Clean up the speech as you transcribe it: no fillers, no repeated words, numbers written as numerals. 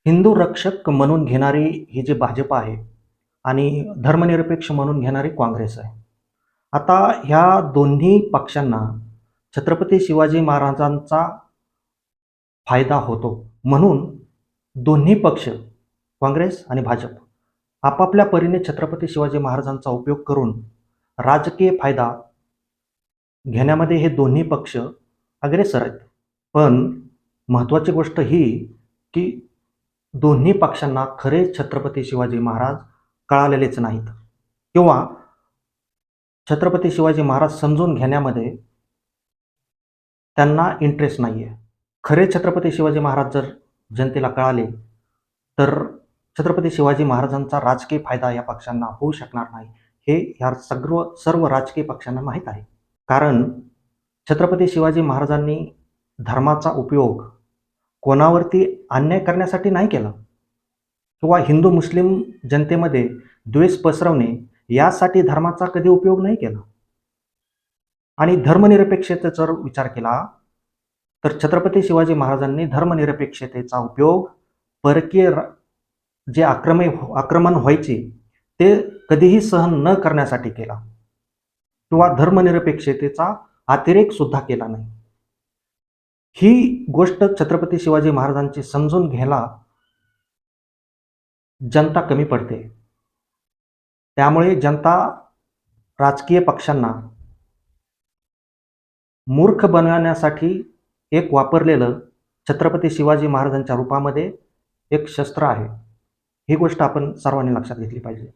हिंदू रक्षक म्हणून घेणारी ही जी भाजप आहे आणि धर्मनिरपेक्ष म्हणून घेणारी काँग्रेस आहे. आता ह्या दोन्ही पक्षांना छत्रपती शिवाजी महाराजांचा फायदा होतो. म्हणून दोन्ही पक्ष काँग्रेस आणि भाजप आपापल्या परीने छत्रपती शिवाजी महाराजांचा उपयोग करून राजकीय फायदा घेण्यामध्ये हे दोन्ही पक्ष अग्रेसर आहेत. पण महत्त्वाची गोष्ट ही की दोन्ही पक्षांना खरे छत्रपती शिवाजी महाराज कळालेलेच नाहीत किंवा छत्रपती शिवाजी महाराज समजून घेण्यामध्ये त्यांना इंटरेस्ट नाही आहे. खरे छत्रपती शिवाजी महाराज जर जनतेला कळाले तर छत्रपती शिवाजी महाराजांचा राजकीय फायदा या पक्षांना होऊ शकणार नाही, हे ह्या सर्व राजकीय पक्षांना माहीत आहे. कारण छत्रपती शिवाजी महाराजांनी धर्माचा उपयोग कोणावरती अन्याय करण्यासाठी नाही केला किंवा हिंदू मुस्लिम जनतेमध्ये द्वेष पसरवणे यासाठी धर्माचा कधी उपयोग नाही केला. आणि धर्मनिरपेक्षतेचा जर विचार केला तर छत्रपती शिवाजी महाराजांनी धर्मनिरपेक्षतेचा उपयोग परकीय जे आक्रमण व्हायचे ते कधीही सहन न करण्यासाठी केला किंवा धर्मनिरपेक्षतेचा अतिरेक सुद्धा केला नाही. ही गोष्ट छत्रपती शिवाजी महाराजांची समजून घ्यायला जनता कमी पडते. त्यामुळे जनता राजकीय पक्षांना मूर्ख बनवण्यासाठी एक वापरलेलं छत्रपती शिवाजी महाराजांच्या रूपामध्ये एक शस्त्र आहे. ही गोष्ट आपण सर्वांनी लक्षात घेतली पाहिजे.